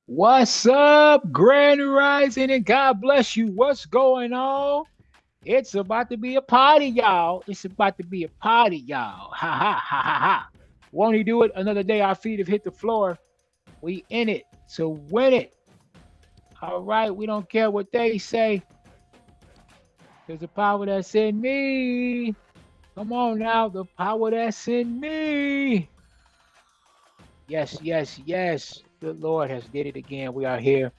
What's up, Grand Rising, and God bless you. What's going on? It's about to be a party, y'all. It's about to be a party, y'all. Ha ha ha ha ha. Won't he do it? Another day our feet have hit the floor. We in it to win it. All right, we don't care what they say. There's the power that's in me. Come on now, the power that's in me. Yes, yes, yes. Good Lord has did it again. We are here.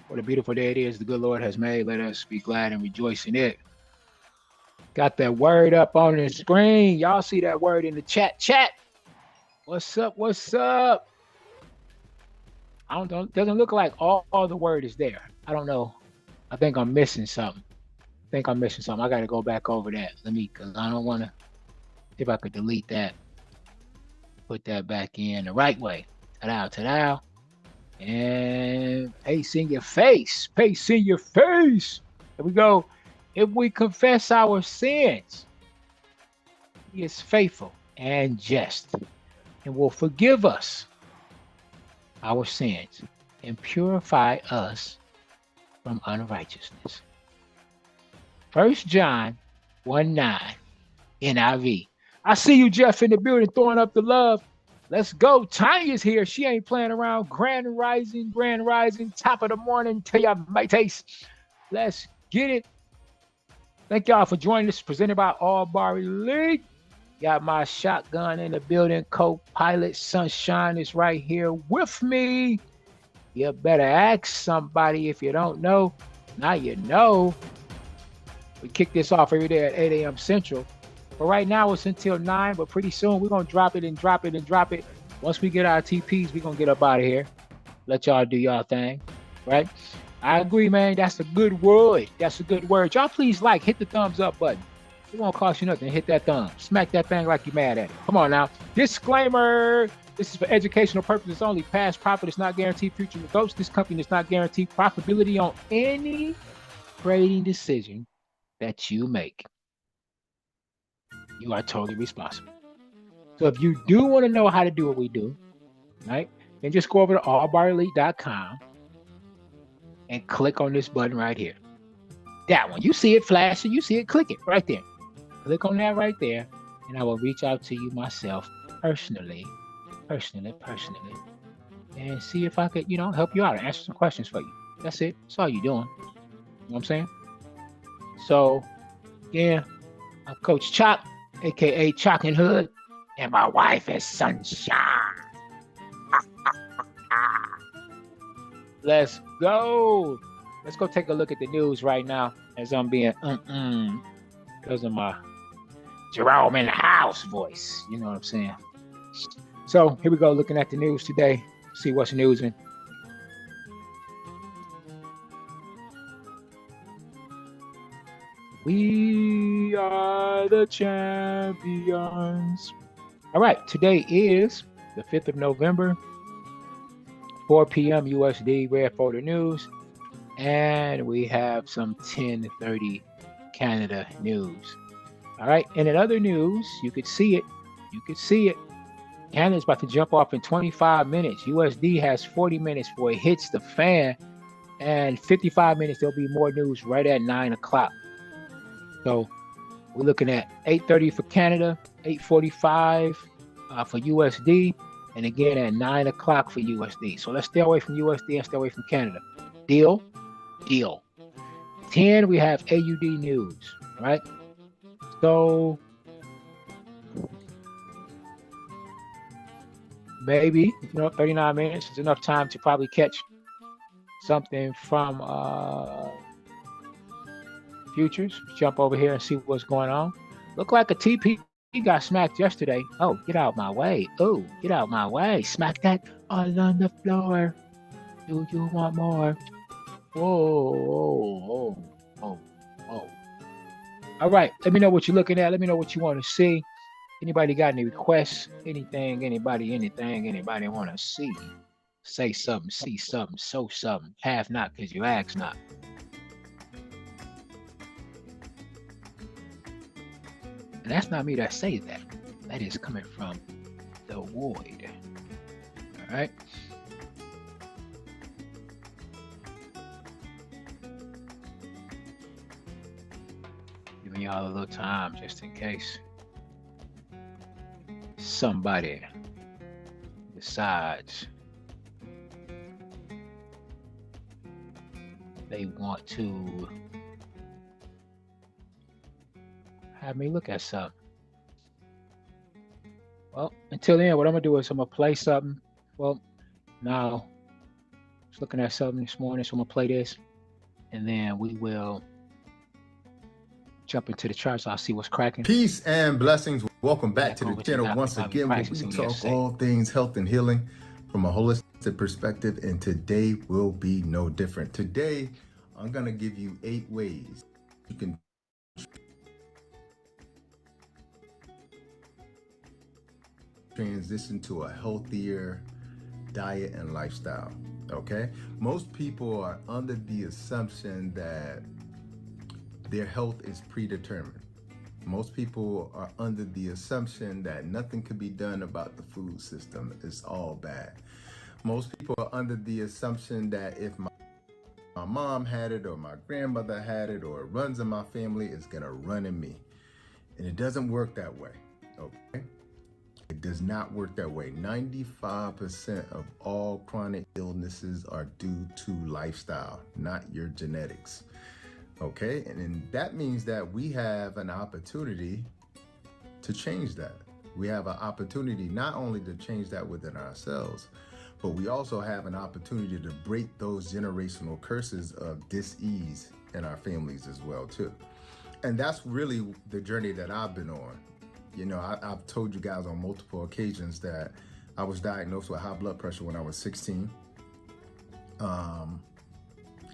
What a beautiful day it is the good Lord has made. Let us be glad and rejoice in it. Got that word up on the screen. Y'all see that word in the chat. Chat. What's up? What's up? I don't doesn't look like all the word is there. I don't know. I think I'm missing something. I gotta go back over that. Cause I don't wanna see if I could delete that, put that back in the right way. Ta-da, ta-da. And paste in your face. Paste in your face. Here we go. If we confess our sins, he is faithful and just and will forgive us our sins and purify us from unrighteousness. 1 John 1:9 NIV. I see you, Jeff, in the building throwing up the love. Let's go. Tanya's here. She ain't playing around. Grand rising, top of the morning to your taste. Let's get it. Thank y'all for joining us. Presented by Allbar Elite. Got my shotgun in the building. Co-pilot Sunshine is right here with me. You better ask somebody if you don't know. Now you know. We kick this off every day at 8 a.m. Central. But right now it's until 9, but pretty soon we're going to drop it and drop it and drop it. Once we get our TPs, we're going to get up out of here. Let y'all do y'all thing, right? I agree, man. That's a good word. That's a good word. Y'all please hit the thumbs up button. It won't cost you nothing. Hit that thumb. Smack that thing like you're mad at it. Come on now. Disclaimer. This is for educational purposes only. Past profit is not guaranteed. Future results. This company does not guarantee profitability on any trading decision that you make. You are totally responsible. So if you do want to know how to do what we do, right, then just go over to allbarelite.com and click on this button right here. That one. You see it flashing. You see it. Click it right there. Click on that right there, and I will reach out to you myself personally, and see if I could, help you out and answer some questions for you. That's it. That's all you're doing. You know what I'm saying? So, yeah, I'm Coach Choc, aka Chocinhood, and my wife is Sunshine. Let's go. Let's go take a look at the news right now as I'm being because of my Jerome in the house voice. You know what I'm saying? So here we go, looking at the news today. See what's newsing. We are the champions. All right, today is the 5th of November, 4 p.m. USD, Red Folder News. And we have some 10:30 Canada news. All right, and in other news, you could see it. Canada's about to jump off in 25 minutes. USD has 40 minutes before it hits the fan. And 55 minutes, there'll be more news right at 9 o'clock. So we're looking at 8:30 for Canada, 8:45 for USD, and again at 9 o'clock for USD. So let's stay away from USD and stay away from Canada. Deal? Deal. 10, we have AUD news, right? So maybe 39 minutes is enough time to probably catch something from futures. Jump over here and see what's going on. Look like a TP got smacked yesterday. Oh, get out my way. Oh, get out my way. Smack that all on the floor. Do you want more? Whoa. All right, let me know what you're looking at. Let me know what you want to see. Anybody got any requests? Anything want to see? Say something, see something, show something. Have not because you ask not. And that's not me that say that. That is coming from the void. All right. Giving y'all a little time just in case somebody decides they want to have me look at something. Well, until then, what I'm gonna do is I'm gonna play something. Well, now I was looking at something this morning, so I'm gonna play this, and then we will jump into the charts. I'll see what's cracking. Peace and blessings. Welcome back to the over to channel Dr. once Bobby again, where Price. we See what he has to talk say. all things health and healing from a holistic perspective, and today will be no different. Today, I'm gonna give you 8 ways you can transition to a healthier diet and lifestyle. Okay, most people are under the assumption that their health is predetermined. Most people are under the assumption that nothing could be done about the food system. It's all bad. Most people are under the assumption that if my mom had it or my grandmother had it or it runs in my family, it's gonna run in me. And it doesn't work that way, okay? It does not work that way. 95% of all chronic illnesses are due to lifestyle, not your genetics. Okay, and then that means that we have an opportunity to change that. We have an opportunity not only to change that within ourselves, but we also have an opportunity to break those generational curses of dis-ease in our families as well too. And that's really the journey that I've been on. You know, I've told you guys on multiple occasions that I was diagnosed with high blood pressure when I was 16.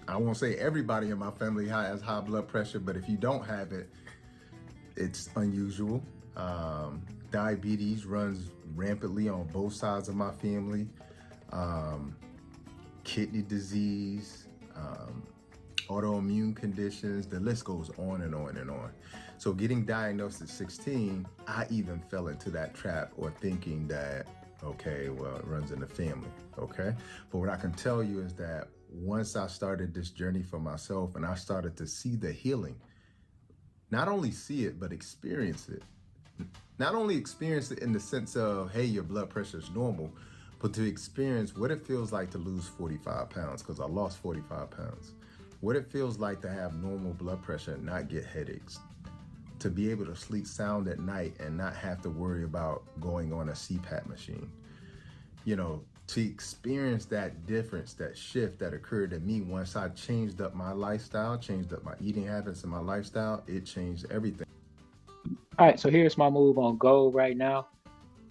I won't say everybody in my family has high blood pressure, but if you don't have it, it's unusual. Diabetes runs rampantly on both sides of my family. Kidney disease, autoimmune conditions, the list goes on and on and on. So getting diagnosed at 16, I even fell into that trap or thinking that, okay, well, it runs in the family, okay? But what I can tell you is that once I started this journey for myself and I started to see the healing, not only see it, but experience it. Not only experience it in the sense of, hey, your blood pressure is normal, but to experience what it feels like to lose 45 pounds, because I lost 45 pounds. What it feels like to have normal blood pressure and not get headaches. To be able to sleep sound at night and not have to worry about going on a CPAP machine. You know, to experience that difference, that shift that occurred in me once I changed up my lifestyle, changed up my eating habits and my lifestyle, it changed everything. All right, so here's my move on gold right now.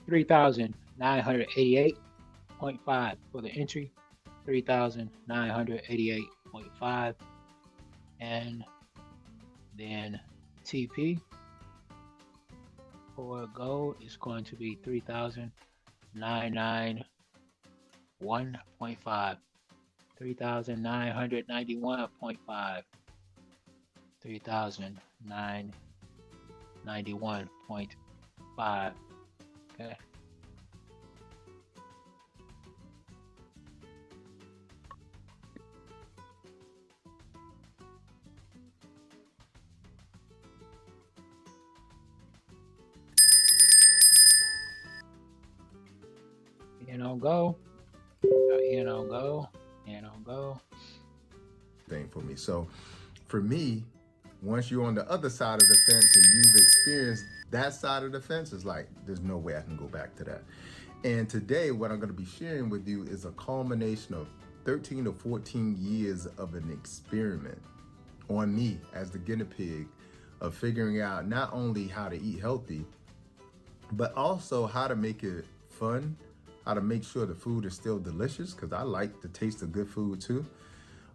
3,988.5 for the entry. 3,988.5. And then TP for gold is going to be 3,991.5. 3,991.5. 3,991.5. Okay. In on go. In on go. In on go. Thing for me. So for me, once you're on the other side of the fence and you've experienced that side of the fence, it's like, there's no way I can go back to that. And today, what I'm going to be sharing with you is a culmination of 13 to 14 years of an experiment on me as the guinea pig of figuring out not only how to eat healthy, but also how to make it fun, how to make sure the food is still delicious, because I like the taste of good food too.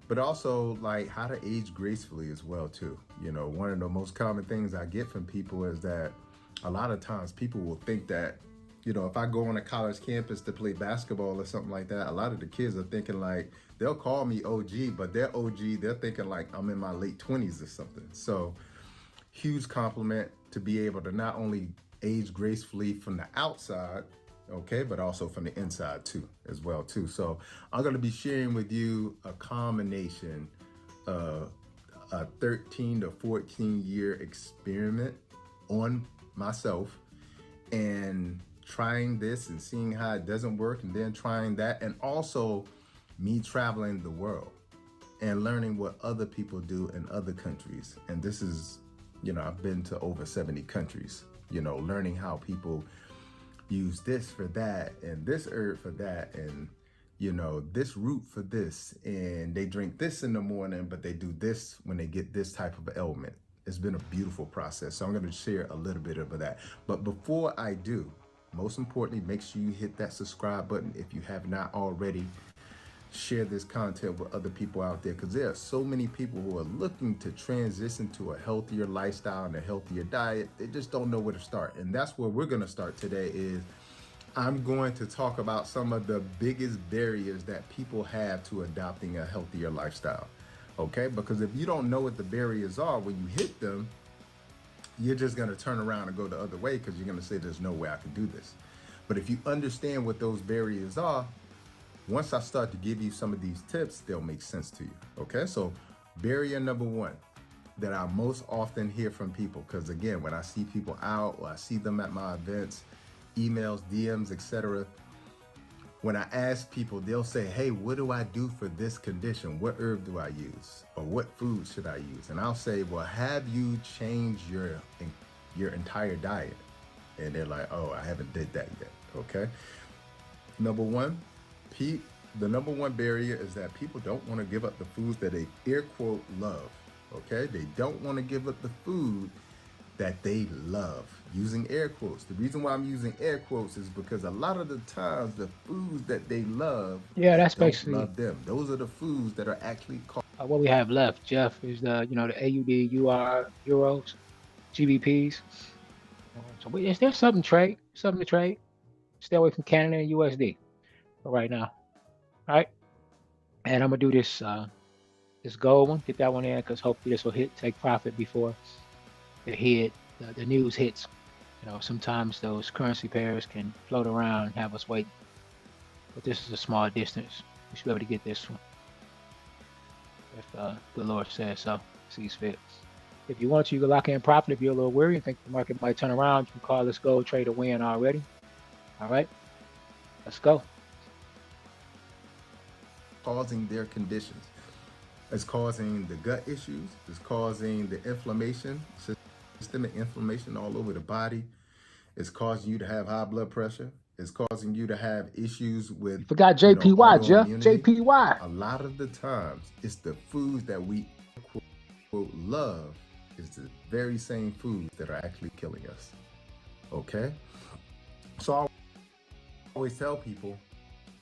But also like how to age gracefully as well too. You know, one of the most common things I get from people is that a lot of times people will think that, you know, if I go on a college campus to play basketball or something like that, a lot of the kids are thinking like, they'll call me OG, but they're OG, they're thinking like I'm in my late 20s or something. So huge compliment to be able to not only age gracefully from the outside, okay, but also from the inside too, as well too. So I'm gonna be sharing with you a combination of a 13 to 14 year experiment on myself and trying this and seeing how it doesn't work, and then trying that, and also me traveling the world and learning what other people do in other countries. And this is, I've been to over 70 countries, learning how people use this for that and this herb for that, and this root for this, and they drink this in the morning, but they do this when they get this type of ailment. It's been a beautiful process. So I'm going to share a little bit of that. But before I do, most importantly, make sure you hit that subscribe button if you have not already. Share this content with other people out there, because there are so many people who are looking to transition to a healthier lifestyle and a healthier diet. They just don't know where to start. And that's where we're going to start today. Is I'm going to talk about some of the biggest barriers that people have to adopting a healthier lifestyle. Okay, because if you don't know what the barriers are, when you hit them, you're just going to turn around and go the other way, because you're going to say there's no way I can do this. But if you understand what those barriers are, once I start to give you some of these tips, they'll make sense to you. Okay, so barrier number one that I most often hear from people, because again, when I see people out or I see them at my events, emails, DMs, etc., when I ask people, they'll say, hey, what do I do for this condition? What herb do I use? Or what food should I use? And I'll say, well, have you changed your entire diet? And they're like, oh, I haven't did that yet. Okay. Number one, the number one barrier is that people don't want to give up the foods that they air quote love. Okay. They don't want to give up the food that they love, using air quotes. The reason why I'm using air quotes is because a lot of the times the foods that they love, Yeah, they that's don't basically love them. Those are the foods that are actually called. what we have left. Jeff is the AUD, UR, euros, GBPs. So there's something to trade. Stay away from Canada and USD for right now. All right, and I'm gonna do this gold one. Get that one in, because hopefully this will take profit before the news hits. Sometimes those currency pairs can float around and have us wait. But this is a small distance. We should be able to get this one if the Lord says so, sees fit. If you want to, you can lock in profit. If you're a little weary and think the market might turn around, you can call this gold trade a win already. All right, let's go. Causing their conditions. It's causing the gut issues. It's causing the inflammation, systemic inflammation all over the body. It's causing you to have high blood pressure. It's causing you to have issues with, You forgot JPY, Jeff. autoimmunity. JPY. A lot of the times, it's the foods that we quote love is the very same foods that are actually killing us. Okay? So I always tell people,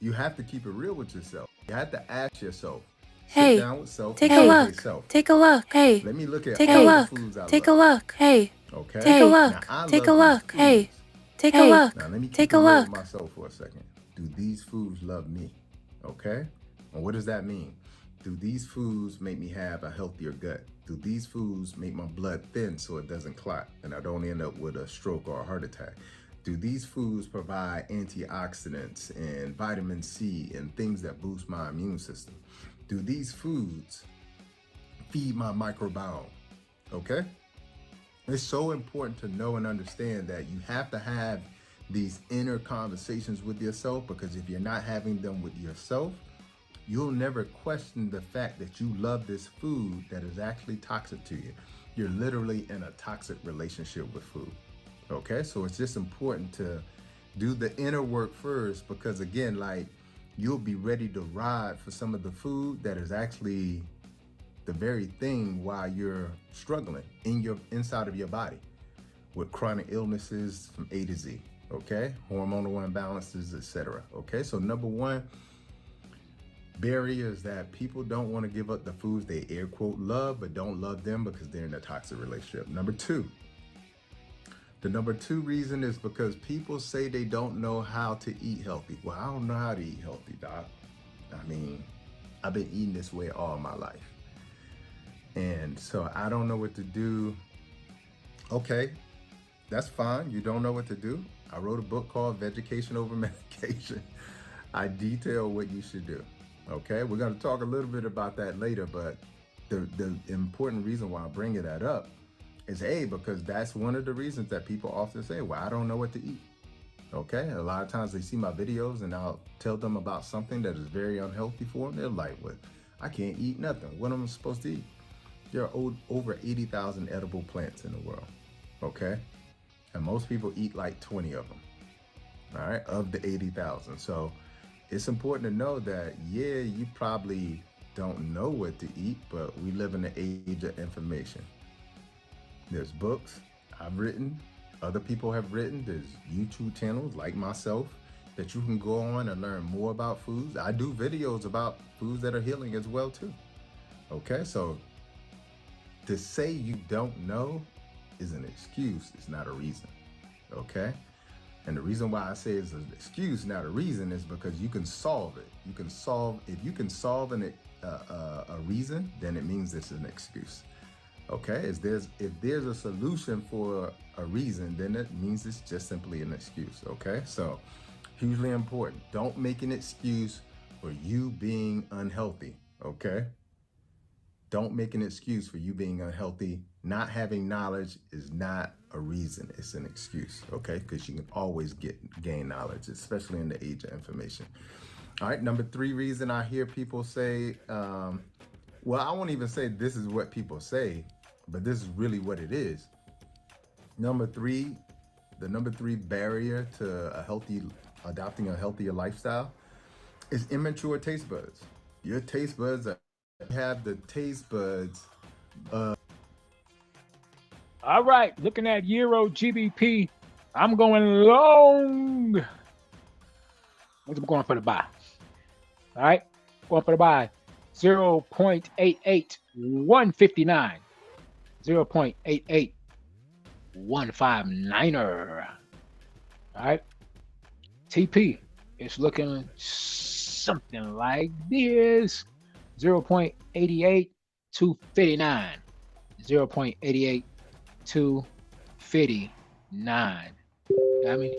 you have to keep it real with yourself. You have to ask yourself, Hey, sit down with self, take and a say, look. self, Take a look. Hey, let me look at take all a the look. foods I Take a love. look. Hey, Okay? take a Now, look. I Take a love these look. Hey, foods. take a look. Now, let me keep Take it a real with look. myself for a second. Do these foods love me? Okay? And what does that mean? Do these foods make me have a healthier gut? Do these foods make my blood thin so it doesn't clot and I don't end up with a stroke or a heart attack? Do these foods provide antioxidants and vitamin C and things that boost my immune system? Do these foods feed my microbiome? Okay? It's so important to know and understand that you have to have these inner conversations with yourself, because if you're not having them with yourself, you'll never question the fact that you love this food that is actually toxic to you. You're literally in a toxic relationship with food. Okay, so it's just important to do the inner work first, because again, like, you'll be ready to ride for some of the food that is actually the very thing while you're struggling inside of your body with chronic illnesses from A to Z. Okay, hormonal imbalances, etc. Okay, so number one barrier is that people don't want to give up the foods they air quote love, but don't love them because they're in a toxic relationship. The number two reason is because people say they don't know how to eat healthy. Well, I don't know how to eat healthy, doc. I mean, I've been eating this way all my life. And so I don't know what to do. Okay, that's fine. You don't know what to do. I wrote a book called Vegetation Over Medication. I detail what you should do. Okay, we're going to talk a little bit about that later, but the important reason why I'm bringing that up is because that's one of the reasons that people often say, well, I don't know what to eat. Okay, a lot of times they see my videos and I'll tell them about something that is very unhealthy for them. They're like, "What? I can't eat nothing. What am I supposed to eat?" There are over 80,000 edible plants in the world. Okay, and most people eat like 20 of them. All right, of the 80,000. So it's important to know that, yeah, you probably don't know what to eat, but we live in the age of information. There's books I've written, other people have written, there's YouTube channels like myself that you can go on and learn more about foods. I do videos about foods that are healing as well too. Okay, so to say you don't know is an excuse, it's not a reason. Okay, and the reason why I say it's an excuse, not a reason, is because you can solve it. You can solve, if you can solve a reason, then it means it's an excuse. Okay, if there's a solution for a reason, then it means it's just simply an excuse. Okay, so hugely important. Don't make an excuse for you being unhealthy. Okay, don't make an excuse for you being unhealthy. Not having knowledge is not a reason, it's an excuse. Okay, because you can always gain knowledge, especially in the age of information. All right, number 3 reason I hear people say, well, I won't even say this is what people say, but this is really what it is. Number 3, the number 3 barrier to adopting a healthier lifestyle is immature taste buds. Your taste buds have the taste buds. All right, looking at Euro GBP, I'm going long. I'm going for the buy. All right, going for the buy. 0.88, 159. 0.88, 159er. All right. TP is looking something like this. 0.88, 259. 0.88, 259. Got me?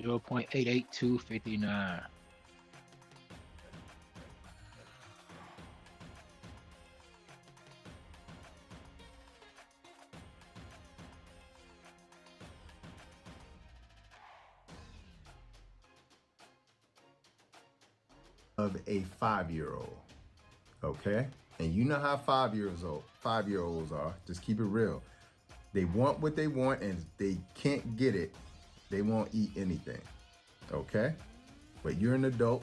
0.88, 259. Of a 5-year-old. Okay, and you know how 5-year-olds are. Just keep it real. They want what they want, and if they can't get it, they won't eat anything. Okay, but you're an adult,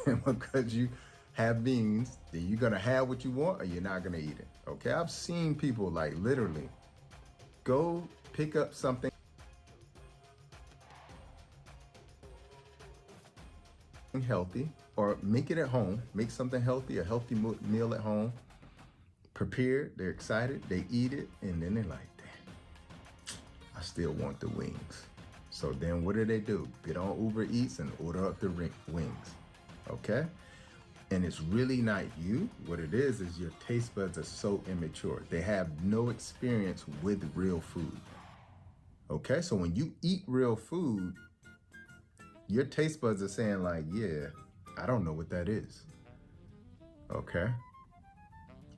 and because you have means, then you're gonna have what you want, or you're not gonna eat it. Okay, I've seen people like literally go pick up something healthy, or make it at home, make something healthy, a healthy meal at home, prepared, they're excited, they eat it, and then they're like, damn, I still want the wings. So then what do? Get on Uber Eats and order up the wings. Okay, and it's really not you. What it is your taste buds are so immature, they have no experience with real food. Okay, so when you eat real food, your taste buds are saying like, yeah, I don't know what that is. Okay,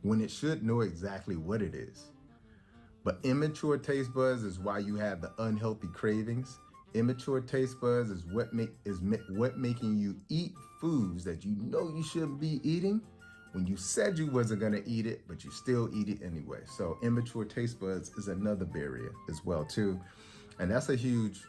when it should know exactly what it is. But immature taste buds is why you have the unhealthy cravings. Immature taste buds is what making you eat foods that you know you shouldn't be eating when you said you wasn't gonna eat it, but you still eat it anyway. So immature taste buds is another barrier as well too, and that's a huge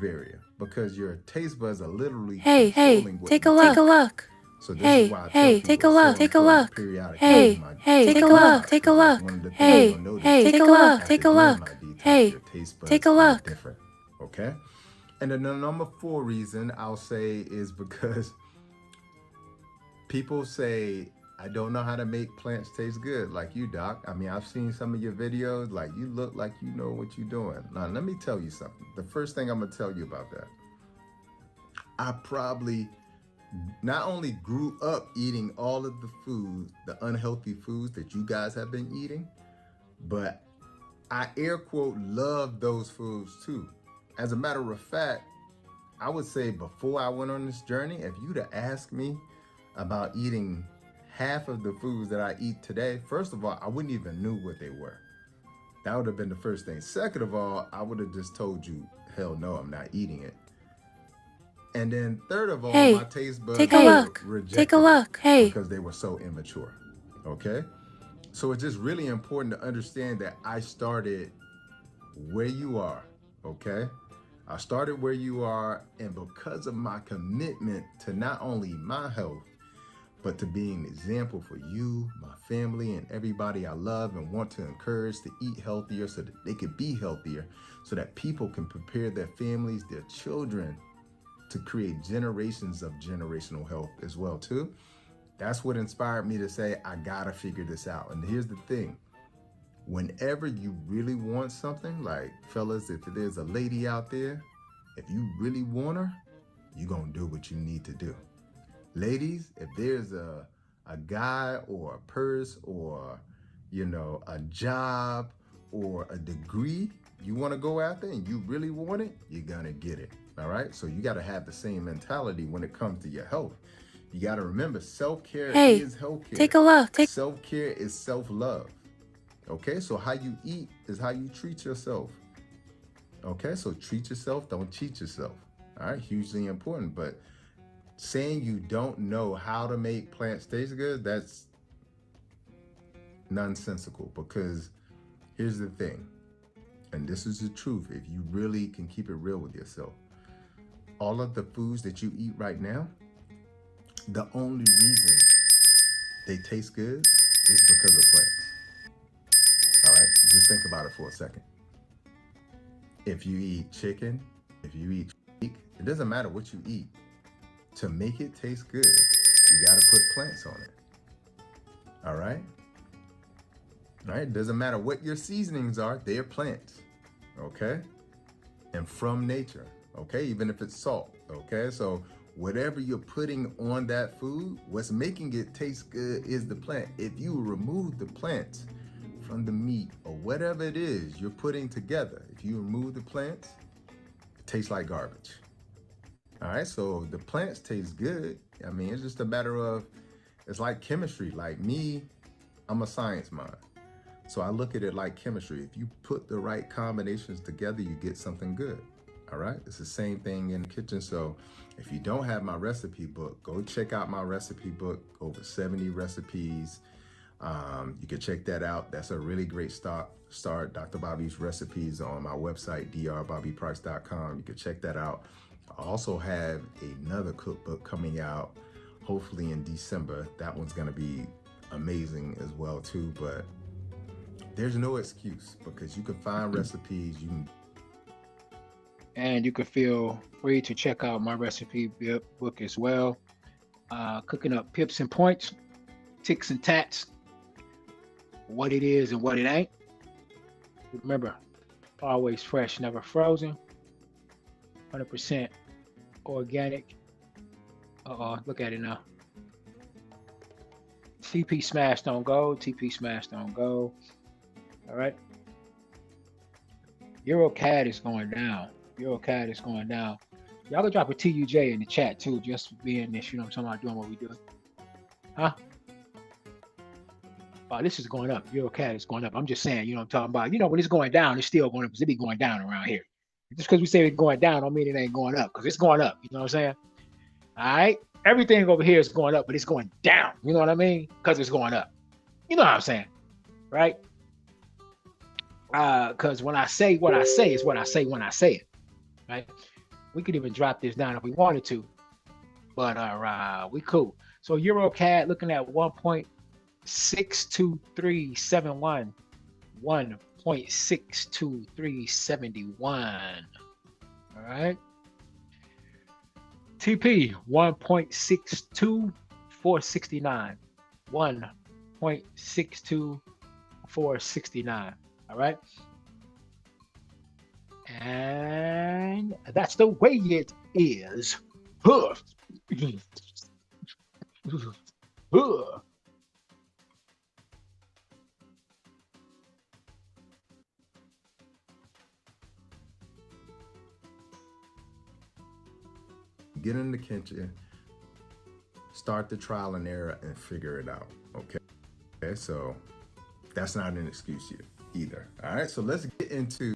barrier, because your taste buds are literally controlling what take you a look. So this is why I tell people Take a look. Take a look. periodic Take a look. Take a look. Take a look. Take a look. Take a look. Different. Okay. And then the number 4 reason I'll say is because people say, I don't know how to make plants taste good like you, Doc. I mean, I've seen some of your videos, like you look like you know what you're doing. Now, let me tell you something. The first thing I'm gonna tell you about that, I probably not only grew up eating all of the foods, the unhealthy foods that you guys have been eating, but I air quote love those foods too. As a matter of fact, I would say before I went on this journey, if you'd have asked me about eating half of the foods that I eat today, first of all, I wouldn't even knew what they were. That would have been the first thing. Second of all, I would have just told you, hell no, I'm not eating it. And then third of all, my taste buds take a look. Take a look. Hey. because they were so immature. Okay? So it's just really important to understand that I started where you are. Okay? I started where you are, and because of my commitment to not only my health, but to be an example for you, my family, and everybody I love and want to encourage to eat healthier so that they could be healthier, so that people can prepare their families, their children, to create generations of generational health as well too. That's what inspired me to say, I gotta figure this out. And here's the thing. Whenever you really want something, like fellas, if there's a lady out there, if you really want her, you're gonna do what you need to do. Ladies, if there's a guy or a purse or, a job or a degree you want to go after and you really want it, you're going to get it. All right. So you got to have the same mentality when it comes to your health. You got to remember, self-care is healthcare. Take a look. Self-care is self-love. Okay. So how you eat is how you treat yourself. Okay. So treat yourself. Don't cheat yourself. All right. Hugely important. But saying you don't know how to make plants taste good, that's nonsensical, because here's the thing, and this is the truth, if you really can keep it real with yourself, all of the foods that you eat right now, the only reason they taste good is because of plants. All right, just think about it for a second. If you eat chicken, if you eat steak, it doesn't matter what you eat. To make it taste good, you got to put plants on it. All right? All right? Doesn't matter what your seasonings are, they're plants. Okay? And from nature. Okay? Even if it's salt. Okay? So whatever you're putting on that food, what's making it taste good is the plant. If you remove the plants from the meat or whatever it is you're putting together, if you remove the plants, it tastes like garbage. All right, so the plants taste good. I mean, it's just a matter of, it's like chemistry. Like me, I'm a science mind. So I look at it like chemistry. If you put the right combinations together, you get something good. All right, it's the same thing in the kitchen. So if you don't have my recipe book, go check out my recipe book, over 70 recipes. You can check that out. That's a really great start. Dr. Bobby's recipes on my website, drbobbyprice.com. You can check that out. I also have another cookbook coming out, hopefully in December. That one's gonna be amazing as well too, but there's no excuse because you can find recipes, and you can feel free to check out my recipe book as well. Cooking up pips and points, ticks and tats, what it is and what it ain't. Remember, always fresh, never frozen, 100% organic. Look at it now. TP smashed on gold, TP smashed on gold. All right. EuroCAD is going down. EuroCAD is going down. Y'all can drop a TUJ in the chat too, just for being this, you know what I'm talking about, doing what we do. Huh? Oh, this is going up. EuroCAD is going up. I'm just saying, you know what I'm talking about. You know, when it's going down, it's still going up because it be going down around here. Just because we say it's going down don't mean it ain't going up, because it's going up. You know what I'm saying? All right? Everything over here is going up, but it's going down. You know what I mean? Because it's going up. You know what I'm saying? Right? Because when I say what I say is what I say when I say it. Right? We could even drop this down if we wanted to. But we cool. So EuroCAD looking at 1.62371. 1.62371. All right. TP 1.62469. 1.62469. All right. And that's the way it is. get in the kitchen, start the trial and error and figure it out. Okay, so that's not an excuse either. All right, so let's get into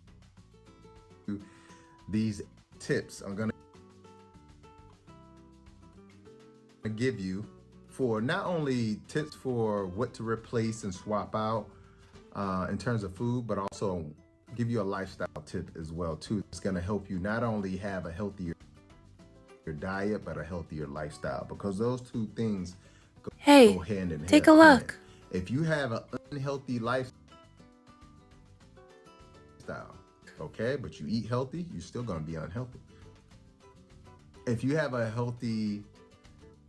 these tips I'm gonna give you for not only tips for what to replace and swap out in terms of food, but also give you a lifestyle tip as well too. It's going to help you not only have a healthier diet, but a healthier lifestyle, because those two things go hand in hand. Take a look. If you have an unhealthy lifestyle, okay, but you eat healthy, you're still going to be unhealthy. If you have a healthy,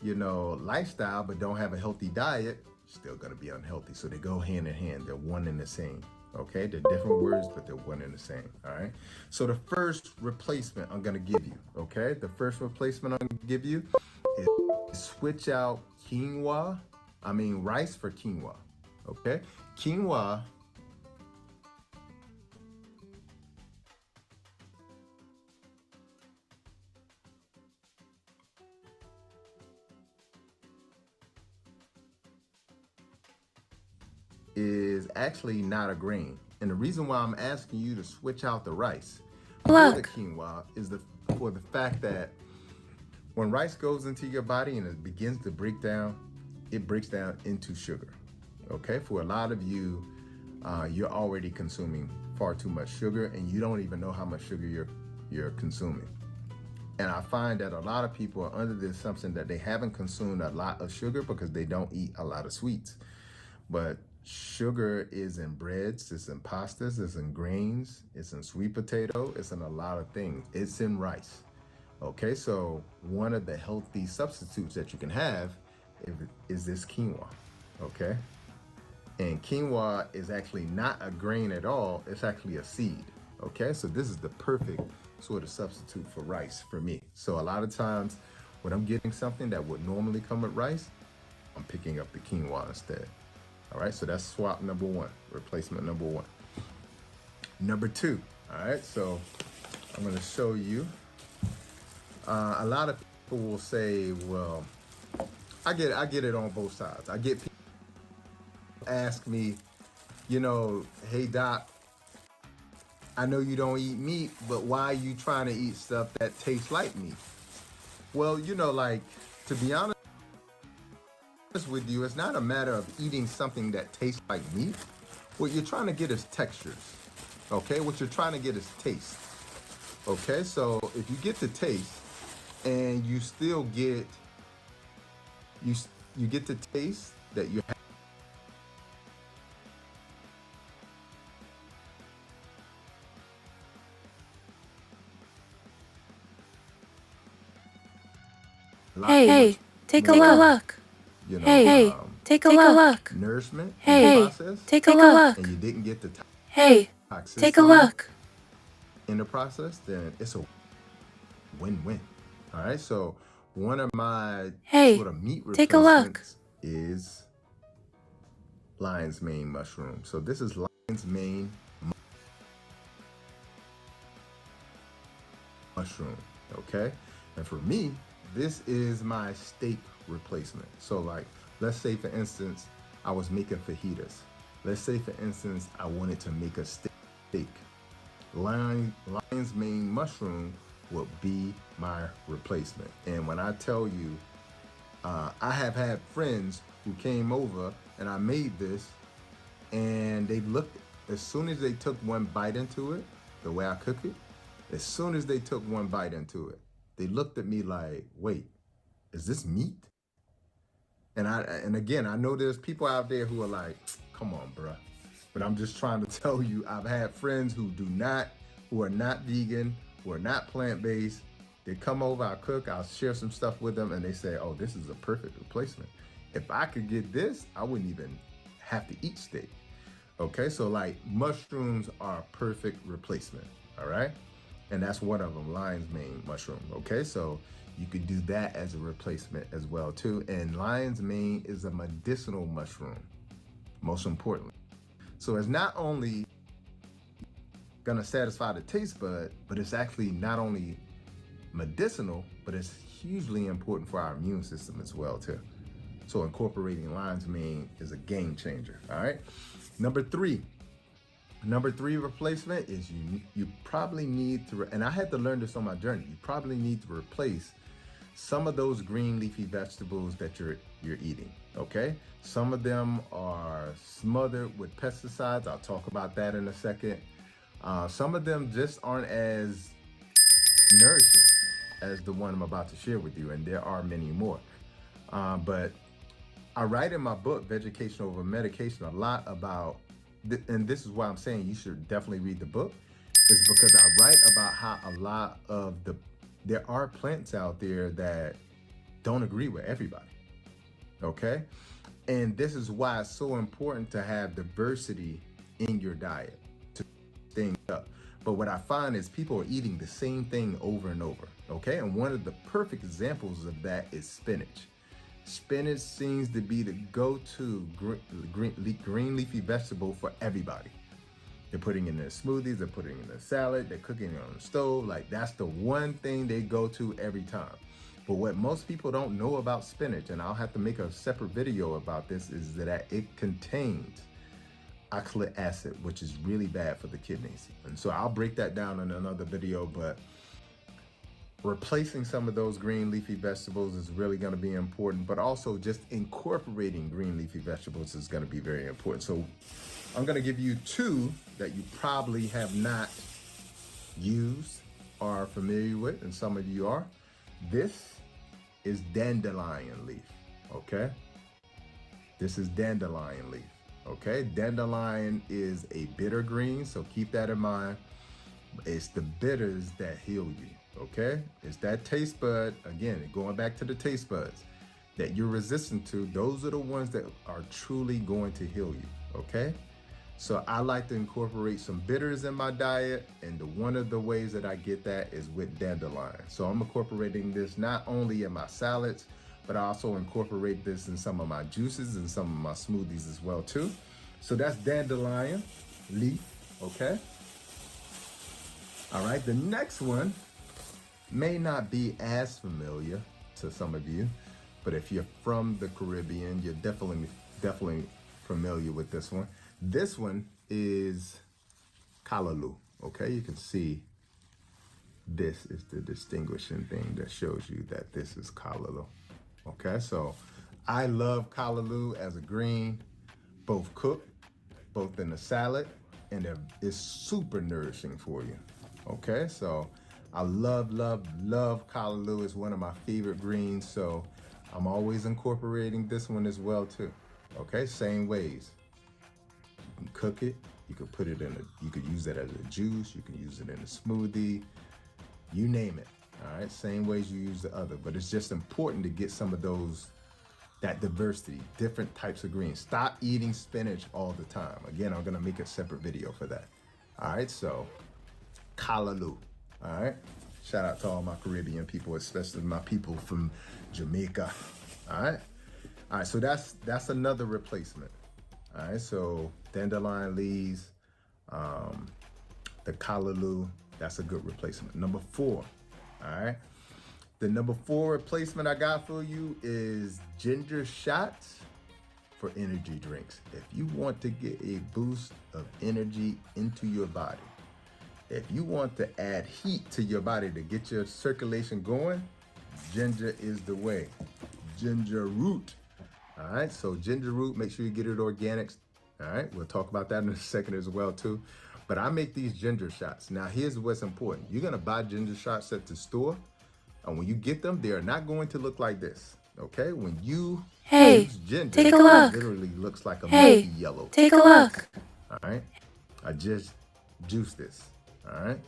lifestyle, but don't have a healthy diet, still going to be unhealthy. So they go hand in hand. They're one and the same. Okay, they're different words, but they're one and the same. All right. So the first replacement I'm going to give you, okay, the first replacement I'm going to give you is switch out rice for quinoa. Okay, quinoa is actually not a grain. And the reason why I'm asking you to switch out the rice for the quinoa is for the fact that when rice goes into your body and it begins to break down, it breaks down into sugar. Okay, for a lot of you, you're already consuming far too much sugar and you don't even know how much sugar you're consuming. And I find that a lot of people are under the assumption that they haven't consumed a lot of sugar because they don't eat a lot of sweets. But sugar is in breads, it's in pastas, it's in grains, it's in sweet potato, it's in a lot of things. It's in rice. Okay, so one of the healthy substitutes that you can have is this quinoa. Okay, and quinoa is actually not a grain at all, it's actually a seed. Okay, so this is the perfect sort of substitute for rice for me. So a lot of times when I'm getting something that would normally come with rice, I'm picking up the quinoa instead. All right, so that's swap number one, replacement number one. Number two, all right, so I'm gonna show you. A lot of people will say, well, I get it on both sides. I get people ask me, hey doc, I know you don't eat meat, but why are you trying to eat stuff that tastes like meat? Well, to be honest with you, it's not a matter of eating something that tastes like meat. What you're trying to get is textures. Okay, what you're trying to get is taste. Okay, so if you get the taste and you still get you get the taste that you have. Hey, take a look. Hey, take a look. Nourishment. Hey, take a look. And you didn't get the toxicity. Take a look. In the process, then it's a win-win. All right. So one of my sort of meat replacements is lion's mane mushroom. So this is lion's mane mushroom. Okay. And for me, this is my steak replacement. So let's say for instance, I was making fajitas. Let's say for instance, I wanted to make a steak. Lion's mane mushroom would be my replacement. And when I tell you, I have had friends who came over and I made this and they looked, as soon as they took one bite into it, the way I cook it, as soon as they took one bite into it, they looked at me like, wait, is this meat? And again, I know there's people out there who are like, come on, bruh. But I'm just trying to tell you, I've had friends who are not vegan, who are not plant-based. They come over, I cook, I'll share some stuff with them, and they say, oh, this is a perfect replacement. If I could get this, I wouldn't even have to eat steak. Okay, so mushrooms are a perfect replacement, all right? And that's one of them, lion's mane mushroom. Okay, so you could do that as a replacement as well too. And lion's mane is a medicinal mushroom, most importantly. So it's not only gonna satisfy the taste bud, but it's actually not only medicinal, but it's hugely important for our immune system as well too. So incorporating lion's mane is a game changer. All right. Number three replacement is you probably need to, and I had to learn this on my journey. You probably need to replace some of those green leafy vegetables that you're eating. Okay. Some of them are smothered with pesticides. I'll talk about that in a second. Some of them just aren't as nourishing as the one I'm about to share with you, and there are many more. But I write in my book, Vegetation Over Medication, a lot about, and this is why I'm saying you should definitely read the book, is because I write about how a lot of there are plants out there that don't agree with everybody, okay? And this is why it's so important to have diversity in your diet to things up. But what I find is people are eating the same thing over and over, okay? And one of the perfect examples of that is spinach. Spinach seems to be the go-to green leafy vegetable for everybody. They're putting it in their smoothies, they're putting it in their salad, they're cooking it on the stove. Like, that's the one thing they go to every time. But what most people don't know about spinach, and I'll have to make a separate video about this, is that it contains oxalic acid, which is really bad for the kidneys. And so I'll break that down in another video, but replacing some of those green leafy vegetables is really going to be important, but also just incorporating green leafy vegetables is going to be very important. So I'm going to give you two that you probably have not used or are familiar with, and some of you are. This is dandelion leaf, okay? This is dandelion leaf, okay? Dandelion is a bitter green, so keep that in mind. It's the bitters that heal you, okay? It's that taste bud, again, going back to the taste buds that you're resistant to. Those are the ones that are truly going to heal you, okay? So I like to incorporate some bitters in my diet, and one of the ways that I get that is with dandelion. So I'm incorporating this not only in my salads, but I also incorporate this in some of my juices and some of my smoothies as well too. So that's dandelion leaf, okay? All right, the next one may not be as familiar to some of you, but if you're from the Caribbean, you're definitely familiar with this one. This one is callaloo, okay? You can see this is the distinguishing thing that shows you that this is callaloo, okay? So I love callaloo as a green, both cooked, both in a salad, and it's super nourishing for you, okay? So I love callaloo. It's one of my favorite greens, so I'm always incorporating this one as well too, okay? Same ways. You can cook it, you could put it you could use it as a juice, you can use it in a smoothie, you name it, all right? Same ways you use the other, but it's just important to get some of that diversity, different types of greens. Stop eating spinach all the time. Again, I'm gonna make a separate video for that. All right, so callaloo, all right? Shout out to all my Caribbean people, especially my people from Jamaica, all right? All right, so that's another replacement. All right, so dandelion leaves, the callaloo, that's a good replacement. Number 4, all right? The number 4 replacement I got for you is ginger shots for energy drinks. If you want to get a boost of energy into your body, if you want to add heat to your body to get your circulation going, ginger is the way. Ginger root. All right, so ginger root, make sure you get it organic. All right, we'll talk about that in a second as well too. But I make these ginger shots. Now here's what's important. You're gonna buy ginger shots at the store, and when you get them, they are not going to look like this, okay? When you use ginger, take a look. it literally looks like a Hey, milky yellow. take a look. All right, I just juiced this, all right?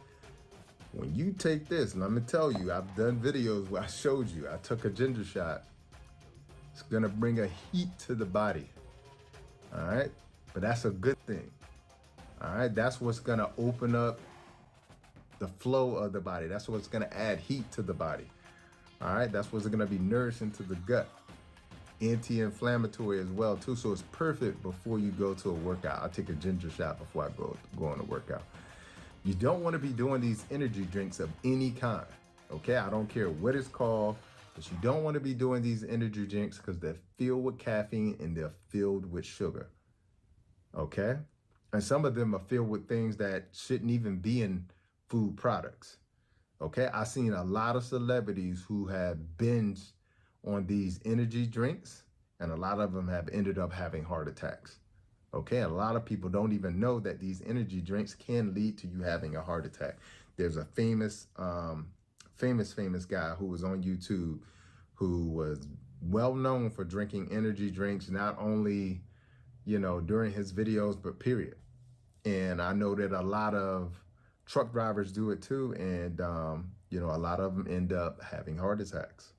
When you take this, let me tell you, I've done videos where I showed you, I took a ginger shot. It's gonna bring a heat to the body, all right? But that's a good thing, all right? That's what's gonna open up the flow of the body. That's what's gonna add heat to the body, all right? That's what's gonna be nourishing to the gut. Anti-inflammatory as well too, so it's perfect before you go to a workout. I take a ginger shot before I go on a workout. You don't wanna be doing these energy drinks of any kind, okay? I don't care what it's called. But you don't want to be doing these energy drinks because they're filled with caffeine and they're filled with sugar. Okay? And some of them are filled with things that shouldn't even be in food products. Okay? I've seen a lot of celebrities who have binged on these energy drinks, and a lot of them have ended up having heart attacks. Okay? A lot of people don't even know that these energy drinks can lead to you having a heart attack. There's a famous guy who was on YouTube who was well known for drinking energy drinks, not only, during his videos, but period. And I know that a lot of truck drivers do it too. And, a lot of them end up having heart attacks.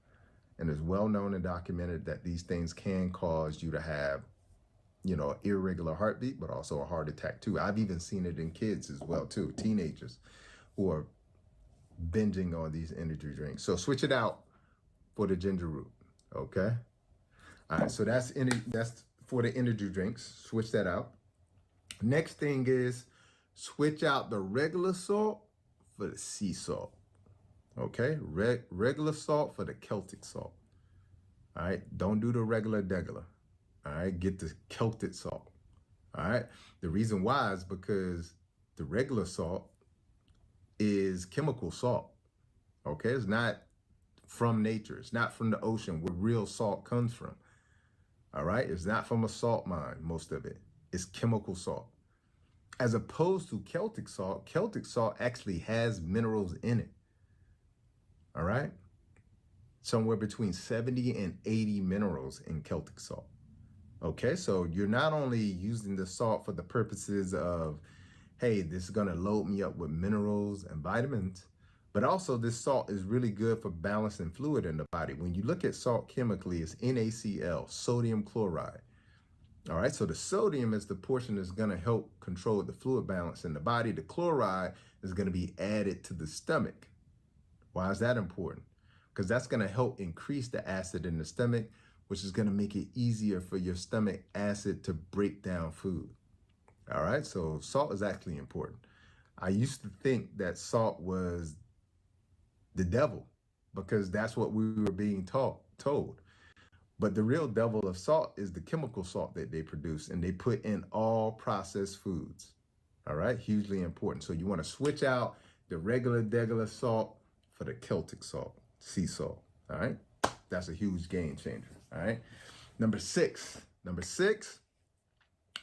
And it's well known and documented that these things can cause you to have, irregular heartbeat, but also a heart attack too. I've even seen it in kids as well too, teenagers who are binging on these energy drinks. So switch it out for the ginger root, okay? All right, so that's for the energy drinks. Switch that out. Next thing is switch out the regular salt for the sea salt, okay? Regular salt for the Celtic salt. All right, don't do the regular degular. All right, get the Celtic salt. All right, the reason why is because the regular salt is chemical salt. Okay, it's not from nature. It's not from the ocean where real salt comes from. All right, it's not from a salt mine, most of it. It's chemical salt. As opposed to Celtic salt actually has minerals in it. All right, somewhere between 70 and 80 minerals in Celtic salt. Okay, so you're not only using the salt for the purposes of, hey, this is gonna load me up with minerals and vitamins, but also this salt is really good for balancing fluid in the body. When you look at salt chemically, it's NaCl, sodium chloride. All right, so the sodium is the portion that's gonna help control the fluid balance in the body. The chloride is gonna be added to the stomach. Why is that important? Because that's gonna help increase the acid in the stomach, which is gonna make it easier for your stomach acid to break down food. All right, so salt is actually important. I used to think that salt was the devil because that's what we were being told. But the real devil of salt is the chemical salt that they produce and they put in all processed foods. All right, hugely important. So you want to switch out the regular salt for the Celtic salt, sea salt. All right, that's a huge game changer. All right, number six,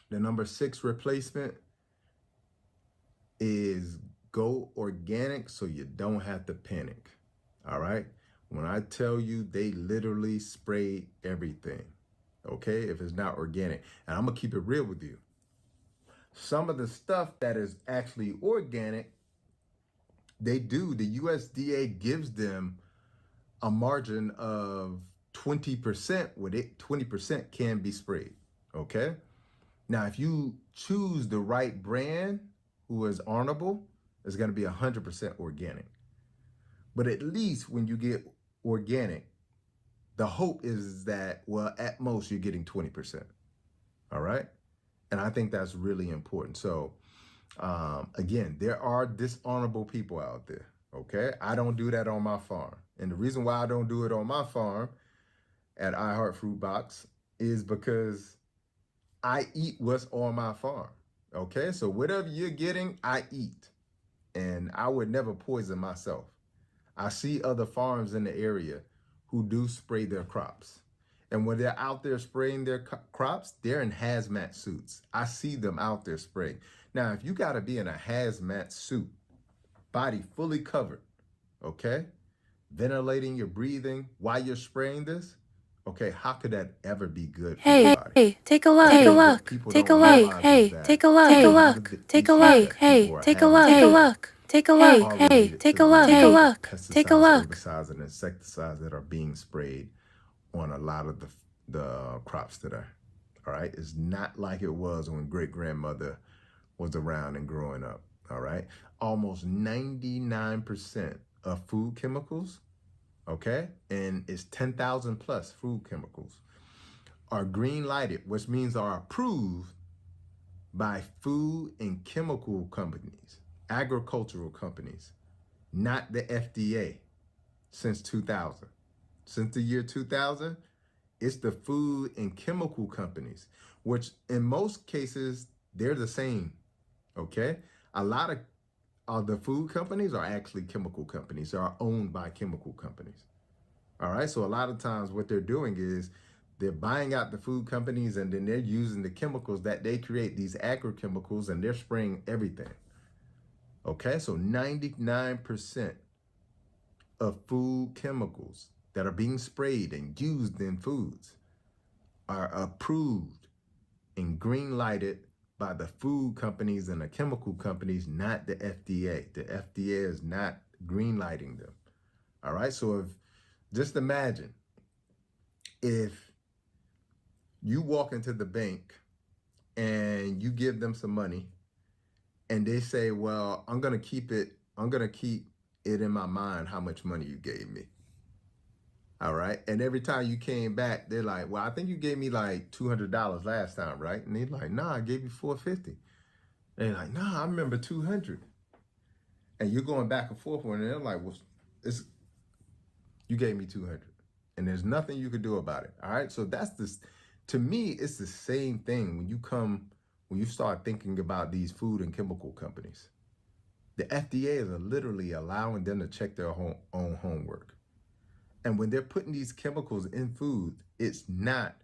the number 6 replacement is go organic so you don't have to panic. All right. When I tell you they literally spray everything, okay, if it's not organic. And I'm going to keep it real with you. Some of the stuff that is actually organic, the USDA gives them a margin of 20% with it. 20% can be sprayed, okay? Now, if you choose the right brand who is honorable, it's going to be 100% organic. But at least when you get organic, the hope is that, well, at most you're getting 20%. All right. And I think that's really important. So again, there are dishonorable people out there. Okay. I don't do that on my farm. And the reason why I don't do it on my farm at iHeart Fruit Box is because I eat what's on my farm. Okay. So whatever you're getting, I eat. And I would never poison myself. I see other farms in the area who do spray their crops. And when they're out there spraying their crops, they're in hazmat suits. I see them out there spraying. Now, if you got to be in a hazmat suit, body fully covered, okay, ventilating your breathing while you're spraying this, okay, how could that ever be good for your body? Hey, take a look. Take a look. Take a look. Hey, take a look. Take a look. Take a look. Hey, take a look. Take a look. Take a look. Hey, take a look. Take a look. Take a look. Herbicides and insecticides that are being sprayed on a lot of the crops today. All right, it's not like it was when great grandmother was around and growing up. All right, almost 99% of food chemicals, okay, and it's 10,000 plus food chemicals are green lighted, which means are approved by food and chemical companies, agricultural companies, not the FDA, since 2000. since the year 2000, it's the food and chemical companies, which in most cases, they're the same, okay? A lot of the food companies are actually chemical companies, are owned by chemical companies. All right, so a lot of times what they're doing is they're buying out the food companies and then they're using the chemicals that they create, these agrochemicals, and they're spraying everything. Okay, so 99% of food chemicals that are being sprayed and used in foods are approved and green lighted by the food companies and the chemical companies, not the FDA. The FDA is not green lighting them. All right, so just imagine if you walk into the bank and you give them some money and they say, well, I'm going to keep it in my mind how much money you gave me. All right. And every time you came back, they're like, well, I think you gave me like $200 last time, right? And they're like, nah, I gave you $450. They're like, nah, I remember $200. And you're going back and forth with them, and they're like, well, you gave me $200. And there's nothing you could do about it. All right. So to me, it's the same thing when you start thinking about these food and chemical companies. The FDA is literally allowing them to check their own homework. And when they're putting these chemicals in food, it is not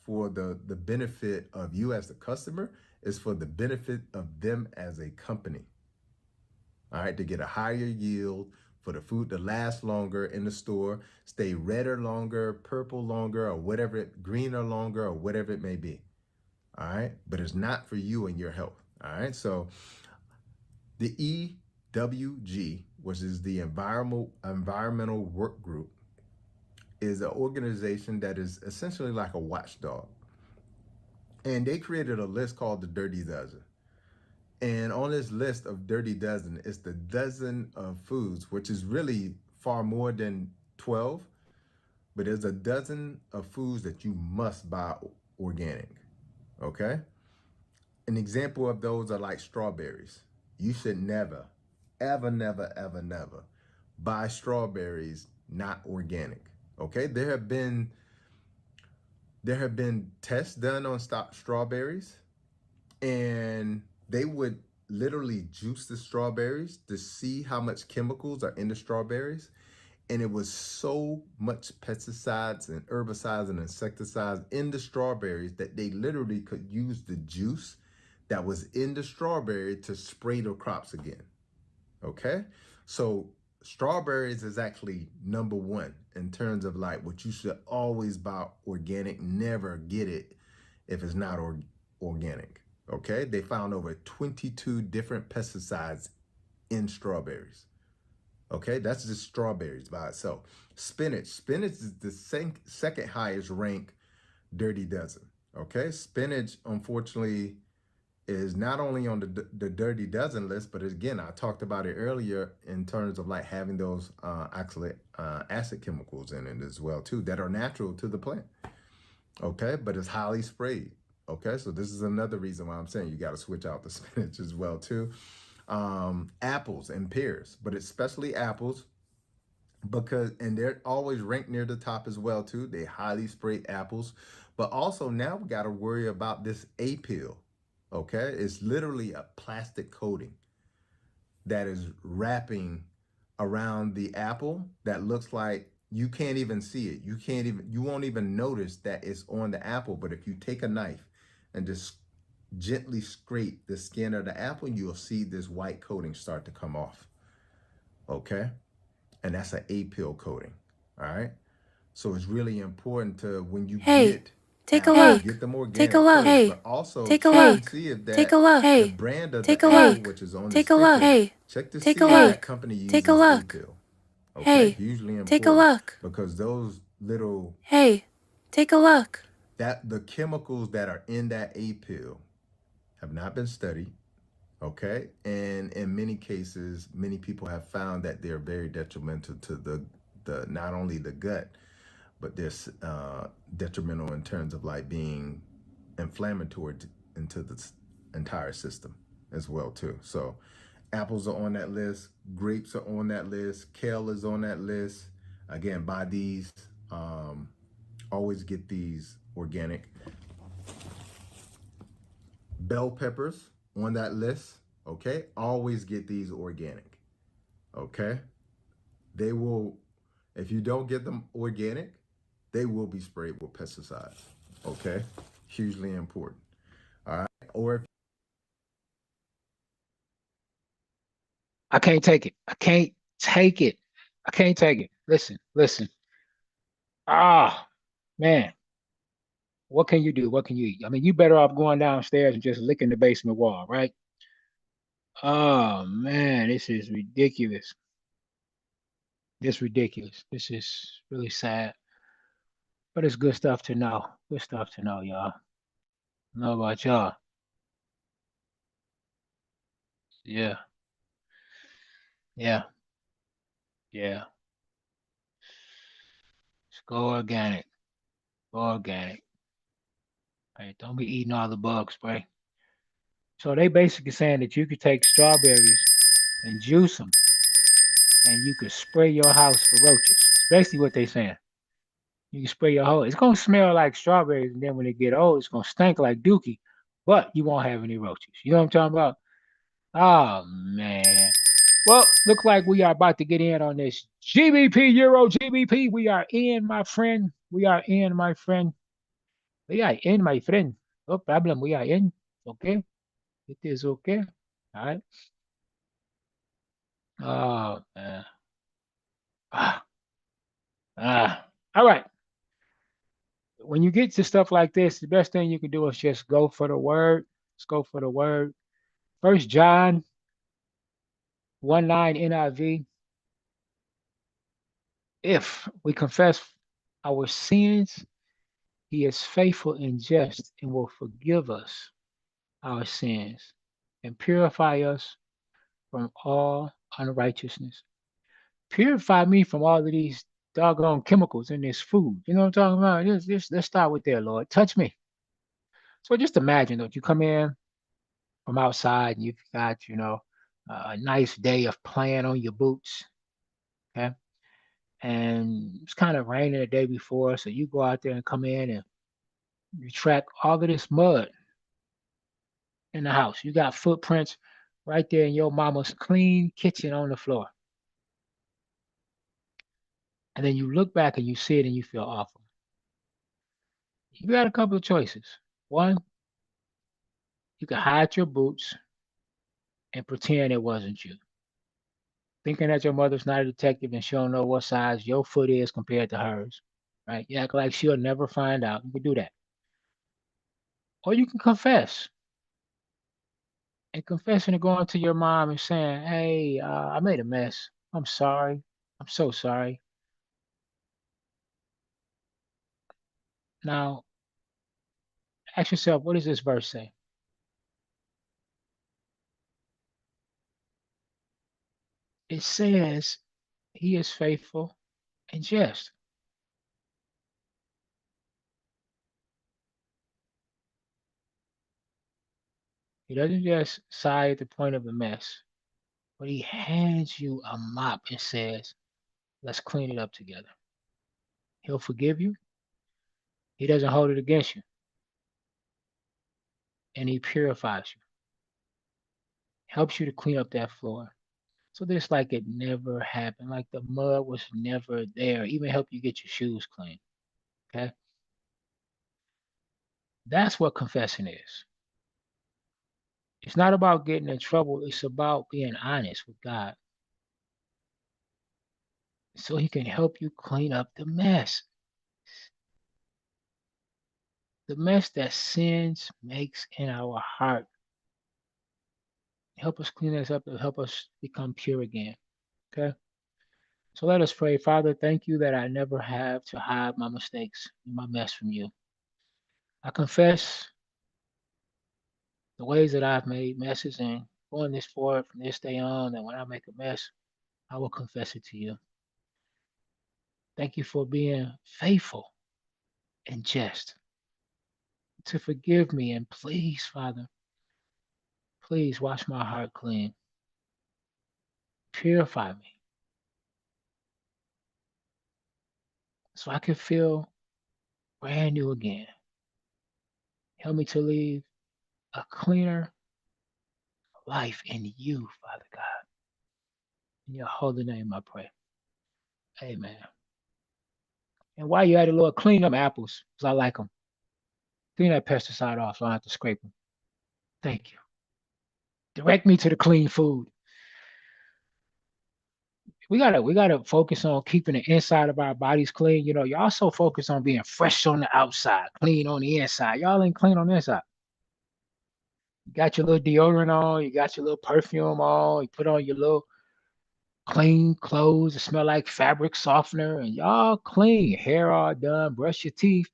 for the benefit of you as the customer, it's for the benefit of them as a company. All right, to get a higher yield, for the food to last longer in the store, stay redder longer, purple longer, or whatever, greener longer, or whatever it may be. All right, but it's not for you and your health. All right, so the EWG, which is the Environmental Work Group, is an organization that is essentially like a watchdog. And they created a list called the Dirty Dozen. And on this list of Dirty Dozen, it's the dozen of foods, which is really far more than 12, but there's a dozen of foods that you must buy organic, okay? An example of those are like strawberries. You should never, ever, never, ever, never buy strawberries not organic, okay? There have been tests done on strawberries, and they would literally juice the strawberries to see how much chemicals are in the strawberries. And it was so much pesticides and herbicides and insecticides in the strawberries that they literally could use the juice that was in the strawberry to spray the crops again. Okay? So strawberries is actually number one in terms of like what you should always buy organic. Never get it if it's not organic. Okay, they found over 22 different pesticides in strawberries. Okay, that's just strawberries by itself. Spinach is the second highest ranked Dirty Dozen. Okay, spinach unfortunately is not only on the Dirty Dozen list, but again, I talked about it earlier in terms of like having those oxalic acid chemicals in it as well too, that are natural to the plant. Okay, but it's highly sprayed. Okay, so this is another reason why I'm saying you got to switch out the spinach as well too. Apples and pears, but especially apples, and they're always ranked near the top as well too. They highly sprayed apples, but also now we got to worry about this A-peel. Okay, it's literally a plastic coating that is wrapping around the apple that looks like you can't even see it. You won't even notice that it's on the apple. But if you take a knife and just gently scrape the skin of the apple, you'll see this white coating start to come off. Okay? And that's an A-peel coating. All right? So it's really important to, when you get apples, get them organic first, but also check and see if the brand of the apple, which is on the sticker, check to see if that company uses A-peel. Okay? Hugely important. Because those little the chemicals that are in that A-peel have not been studied, okay? And in many cases, many people have found that they're very detrimental to the not only the gut, but they're detrimental in terms of like being inflammatory into the entire system as well too. So apples are on that list, grapes are on that list, kale is on that list, Again, buy these. Always get these organic. Bell peppers on that list. Okay, always get these organic. Okay, they will. If you don't get them organic, they will be sprayed with pesticides. Okay, hugely important. All right, or if I can't take it. I can't take it. I can't take it. Listen, listen. Ah, man. What can you do? What can you eat? I mean, you better off going downstairs and just licking the basement wall, right? Oh man, this is ridiculous. This ridiculous. This is really sad. But it's good stuff to know. Good stuff to know, y'all. I know about y'all. Yeah, yeah, yeah. Just go organic. Go organic. Hey, don't be eating all the bugs, right? So they basically saying that you could take strawberries and juice them, and you could spray your house for roaches. It's basically what they saying. You can spray your whole. It's gonna smell like strawberries, and then when they get old, it's gonna stink like dookie, but you won't have any roaches. You know what I'm talking about? Oh man. Well, look like we are about to get in on this GBP Euro GBP. We are in, my friend. We are in, my friend. We are in, my friend. No problem. We are in. Okay. It is okay. All right. Oh man. Ah, All right. When you get to stuff like this, the best thing you can do is just go for the word. Let's go for the word. First John 1:9 NIV. If we confess our sins, he is faithful and just and will forgive us our sins and purify us from all unrighteousness. Purify me from all of these doggone chemicals in this food. You know what I'm talking about? Let's start with there, Lord. Touch me. So just imagine that you come in from outside and you've got, a nice day of playing on your boots. Okay. And it's kind of raining the day before. So you go out there and come in and you track all of this mud in the house. You got footprints right there in your mama's clean kitchen on the floor. And then you look back and you see it and you feel awful. You got a couple of choices. One, you can hide your boots and pretend it wasn't you. Thinking that your mother's not a detective and she don't know what size your foot is compared to hers. Right? You act like she'll never find out. You can do that. Or you can confess. And confessing and going to your mom and saying, hey, I made a mess. I'm sorry. I'm so sorry. Now, ask yourself, what does this verse say? It says he is faithful and just. He doesn't just sigh at the point of a mess, but he hands you a mop and says, let's clean it up together. He'll forgive you. He doesn't hold it against you. And he purifies you, helps you to clean up that floor. So this like it never happened, like the mud was never there, even help you get your shoes clean. Okay. That's what confessing is. It's not about getting in trouble. It's about being honest with God so he can help you clean up the mess that sins makes in our heart. Help us clean us up and help us become pure again. Okay. So let us pray. Father, thank you that I never have to hide my mistakes and my mess from you. I confess the ways that I've made messes and going this forward from this day on, that when I make a mess, I will confess it to you. Thank you for being faithful and just to forgive me. And please, Father, please wash my heart clean. Purify me. so I can feel brand new again. Help me to leave a cleaner life in you, Father God. In your holy name, I pray. Amen. And while you're at it, Lord, clean them apples, because I like them. Clean that pesticide off so I don't have to scrape them. Thank you. Direct me to the clean food. We gotta focus on keeping the inside of our bodies clean. You know, y'all so focused on being fresh on the outside, clean on the inside. Y'all ain't clean on the inside. You got your little deodorant on, you got your little perfume on, you put on your little clean clothes that smell like fabric softener, and y'all clean, hair all done, brush your teeth.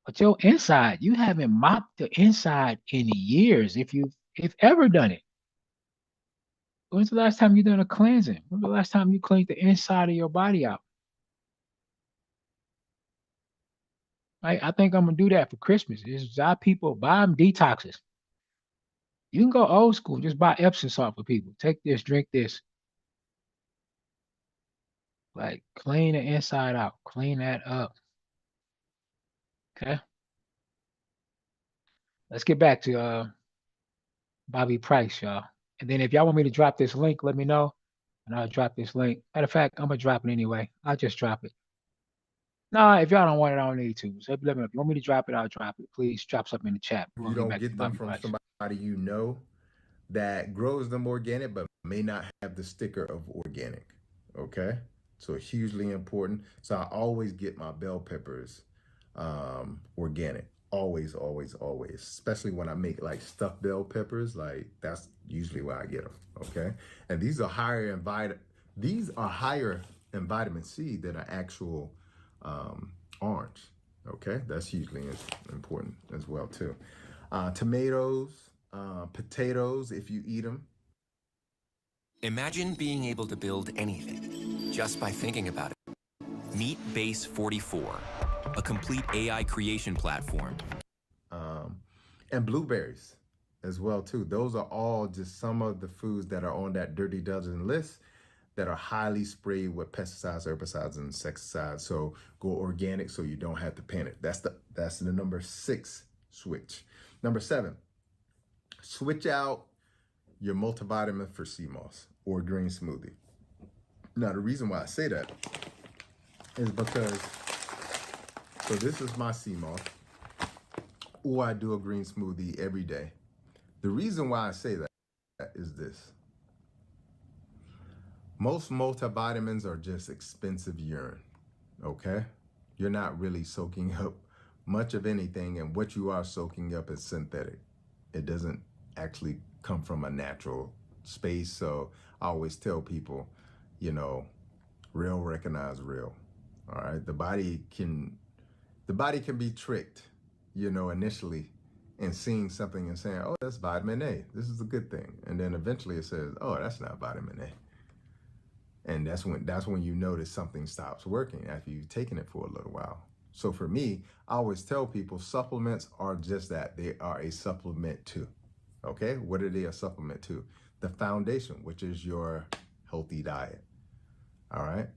But your inside, you haven't mopped the inside in years, if ever done it. When's the last time you done a cleansing? When's the last time you cleaned the inside of your body out? I think I'm gonna do that for Christmas. Is our people buy them detoxes. You can go old school, just buy Epsom salt for people. Take this, drink this. Like clean the inside out, clean that up. Okay. Let's get back to Bobby Price, y'all. And then if y'all want me to drop this link, let me know, and I'll drop this link. Matter of fact, I'm gonna drop it anyway. I'll just drop it. No, if y'all don't want it, I don't need to. So let me know. If you want me to drop it, I'll drop it. Please drop something in the chat. We're You gonna get don't back to get them Bobby from Price. somebody you know that grows them organic but may not have the sticker of organic. Okay, so hugely important. So I always get my bell peppers organic. Always, always, always. Especially when I make like stuffed bell peppers, like that's usually where I get them. Okay, and these are higher in vitamin C than an actual orange. Okay, that's hugely important as well too. Tomatoes, potatoes, if you eat them. Imagine being able to build anything just by thinking about it. Meet Base 44, a complete AI creation platform. And blueberries as well too. Those are all just some of the foods that are on that dirty dozen list that are highly sprayed with pesticides, herbicides, and insecticides. So go organic so you don't have to panic. That's the number 6 switch. Number 7, switch out your multivitamin for sea moss or green smoothie. Now the reason why I say that is because, so this is my sea moss, or I do a green smoothie every day. The reason why I say that is this. Most multivitamins are just expensive urine, okay? You're not really soaking up much of anything, and what you are soaking up is synthetic. It doesn't actually come from a natural space. So I always tell people, you know, real recognize real. All right, the body can be tricked, you know, initially, and seeing something and saying, oh, that's vitamin A, this is a good thing, and then eventually it says, oh, that's not vitamin A, and that's when you notice something stops working after you've taken it for a little while. So for me, I always tell people supplements are just that. They are a supplement to. Okay, what are they a supplement to? The foundation, which is your healthy diet. All right,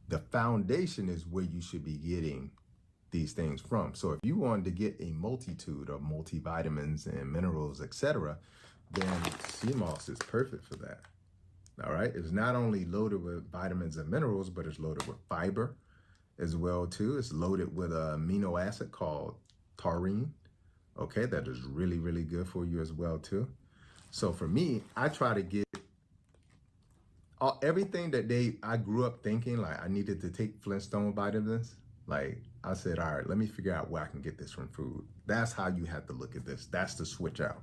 the foundation is where you should be getting these things from. So if you wanted to get a multitude of multivitamins and minerals, etc., then sea moss is perfect for that. All right, it's not only loaded with vitamins and minerals, but it's loaded with fiber as well too. It's loaded with an amino acid called taurine. Okay, that is really, really good for you as well too. So for me, I try to get everything that I grew up thinking like I needed to take Flintstone vitamins. Like I said, all right, let me figure out where I can get this from food. That's how you have to look at this. That's the switch out.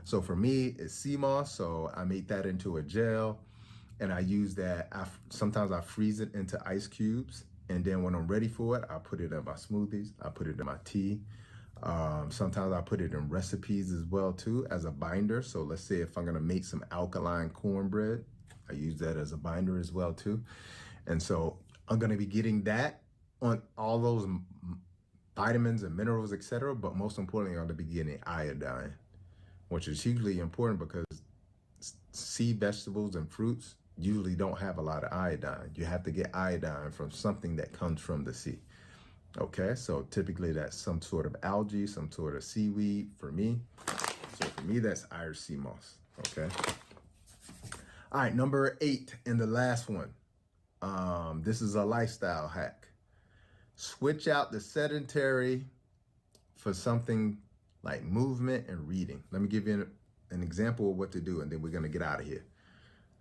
So for me, it's sea moss. So I make that into a gel, and I use that. Sometimes I freeze it into ice cubes, and then when I'm ready for it, I put it in my smoothies. I put it in my tea. Sometimes I put it in recipes as well too as a binder. So let's say if I'm gonna make some alkaline cornbread, I use that as a binder as well too. And so I'm gonna be getting that on all those vitamins and minerals, etc. But most importantly, I'm gonna be getting iodine, which is hugely important because sea vegetables and fruits usually don't have a lot of iodine. You have to get iodine from something that comes from the sea. Okay, so typically that's some sort of algae, some sort of seaweed for me. So for me, that's Irish sea moss. Okay. All right, number 8 and the last one. This is a lifestyle hack. Switch out the sedentary for something like movement and reading. Let me give you an example of what to do, and then we're gonna get out of here.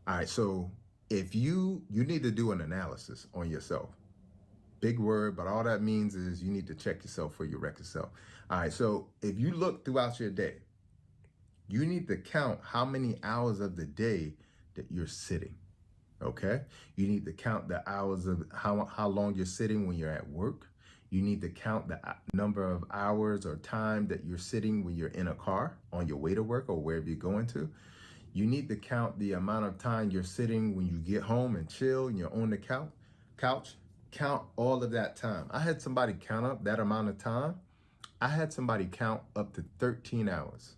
All right, so if you need to do an analysis on yourself. Big word, but all that means is you need to check yourself for your record self. All right, so if you look throughout your day, you need to count how many hours of the day that you're sitting, okay? You need to count the hours of how long you're sitting when you're at work. You need to count the number of hours or time that you're sitting when you're in a car on your way to work or wherever you're going to. You need to count the amount of time you're sitting when you get home and chill and you're on the couch. Count all of that time. I had somebody count up that amount of time. I had somebody count up to 13 hours.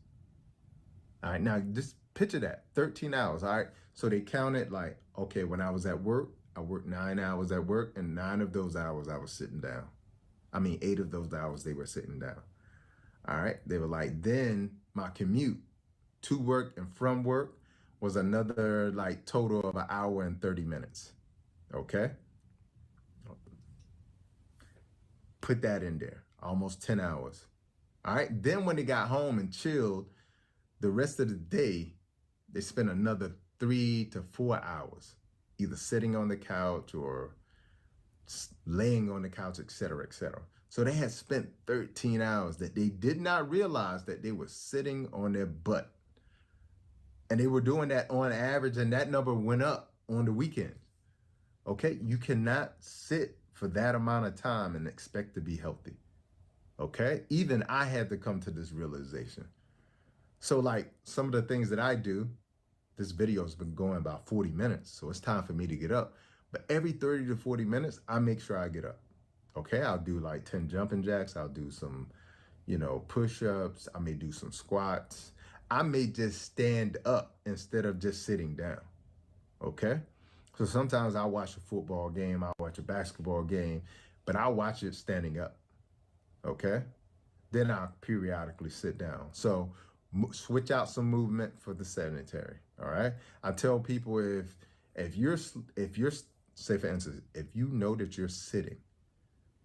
All right, now just picture that, 13 hours, all right? So they counted like, okay, when I was at work, I worked 9 hours at work, and 9 of those hours I was sitting down. I mean, 8 of those hours they were sitting down. All right, they were like, then my commute to work and from work was another like total of 1 hour and 30 minutes, okay? Put that in there, almost 10 hours. All right, then when they got home and chilled, the rest of the day, they spent another 3 to 4 hours, either sitting on the couch or laying on the couch, et cetera, et cetera. So they had spent 13 hours that they did not realize that they were sitting on their butt. And they were doing that on average, and that number went up on the weekends. Okay, you cannot sit for that amount of time and expect to be healthy. Okay, even I had to come to this realization. So like some of the things that I do, this video has been going about 40 minutes, so it's time for me to get up. But every 30 to 40 minutes, I make sure I get up. Okay, I'll do like 10 jumping jacks. I'll do some, push-ups. I may do some squats. I may just stand up instead of just sitting down. Okay, so sometimes I'll watch a football game, I'll watch a basketball game, but I'll watch it standing up. Okay, then I'll periodically sit down. So switch out some movement for the sedentary. All right, I tell people if you're say for instance, if you know that you're sitting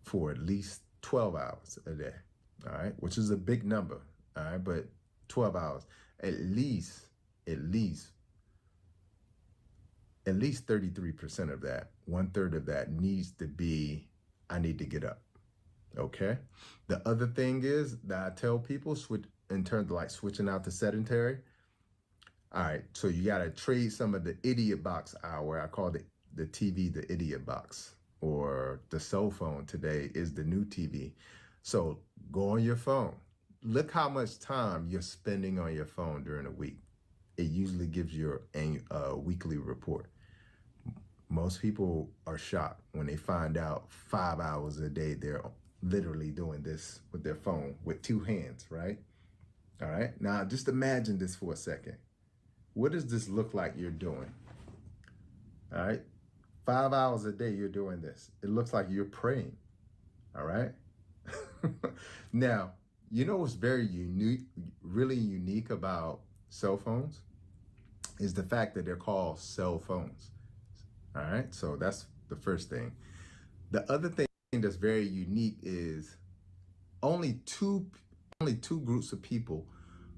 for at least 12 hours a day, all right, which is a big number, all right, but 12 hours, at least 33% of that, 1/3 of that needs to be, I need to get up. Okay. The other thing is that I tell people switch in terms of like switching out to sedentary. All right. So you got to trade some of the idiot box hour. I call the TV the idiot box, or the cell phone today is the new TV. So go on your phone. Look how much time you're spending on your phone during a week. It usually gives you a weekly report. Most people are shocked when they find out 5 hours a day they're literally doing this with their phone with 2 hands, right? All right, now just imagine this for a second. What does this look like you're doing? All right, 5 hours a day you're doing this. It looks like you're praying, all right? Now, you know what's very unique, really unique about cell phones is the fact that they're called cell phones. All right, so that's the first thing. The other thing that's very unique is only two groups of people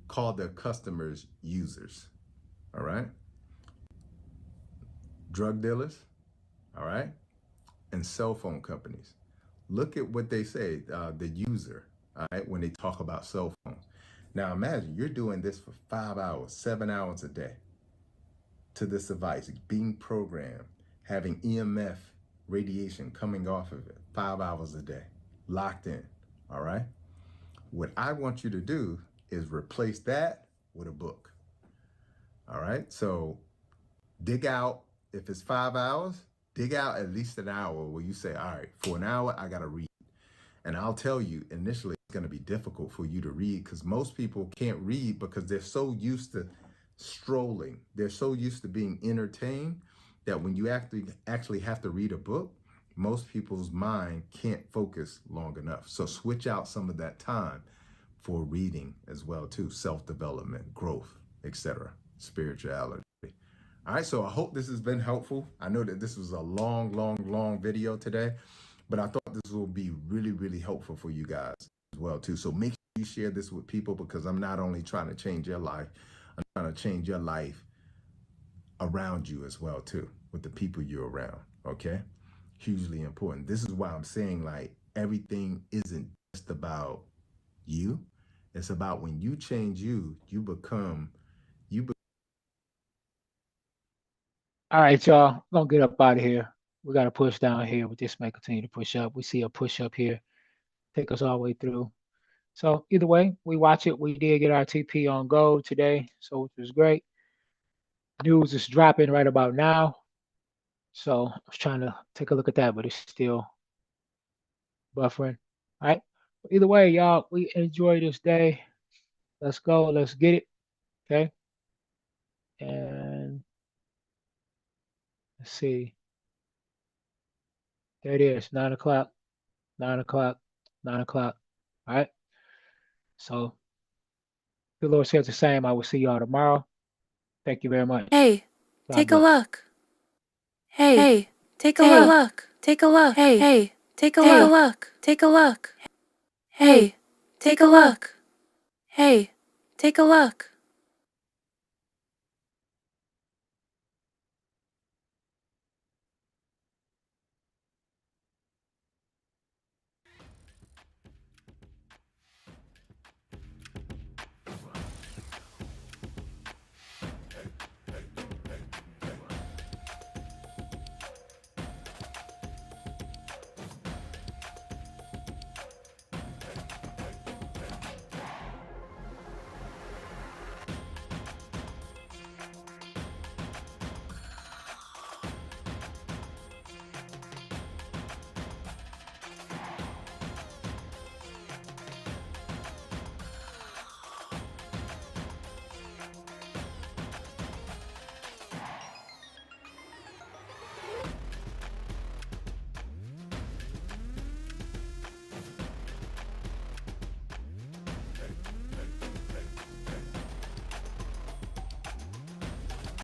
call their customers users. All right, drug dealers, all right, and cell phone companies. Look at what they say, the user, all right, when they talk about cell phones. Now imagine you're doing this for 5 hours, 7 hours a day to this device, being programmed, having EMF radiation coming off of it 5 hours a day, locked in, all right? What I want you to do is replace that with a book, all right? So dig out, if it's 5 hours, dig out at least an hour where you say, all right, for an hour, I gotta read. And I'll tell you, initially, it's gonna be difficult for you to read because most people can't read because they're so used to strolling. They're so used to being entertained that when you actually have to read a book, most people's mind can't focus long enough. So switch out some of that time for reading as well too, self-development, growth, etc., spirituality. All right, so I hope this has been helpful. I know that this was a long video today, but I thought this will be really helpful for you guys as well too. So make sure you share this with people, because I'm not only trying to change your life, I'm trying to change your life around you as well too, with the people you're around. Okay, hugely important. This is why I'm saying, like, everything isn't just about you. It's about when you change you become you. All right, y'all. We're gonna get up out of here. We got to push down here, but this may continue to push up. We see a push up here, take us all the way through. So either way, we watch it. We did get our TP on gold today, so which was great. News is dropping right about now. So I was trying to take a look at that, but it's still buffering. All right. Either way, y'all, we enjoy this day. Let's go. Let's get it. Okay. And let's see. There it is. 9 o'clock. 9 o'clock. 9 o'clock. All right. So the Lord says the same. I will see y'all tomorrow. Thank you very much. Hey, God take a bless. look. Hey, take a look. Take a look. Hey, take a look. Take a look. Hey, take a look. Hey, take a look.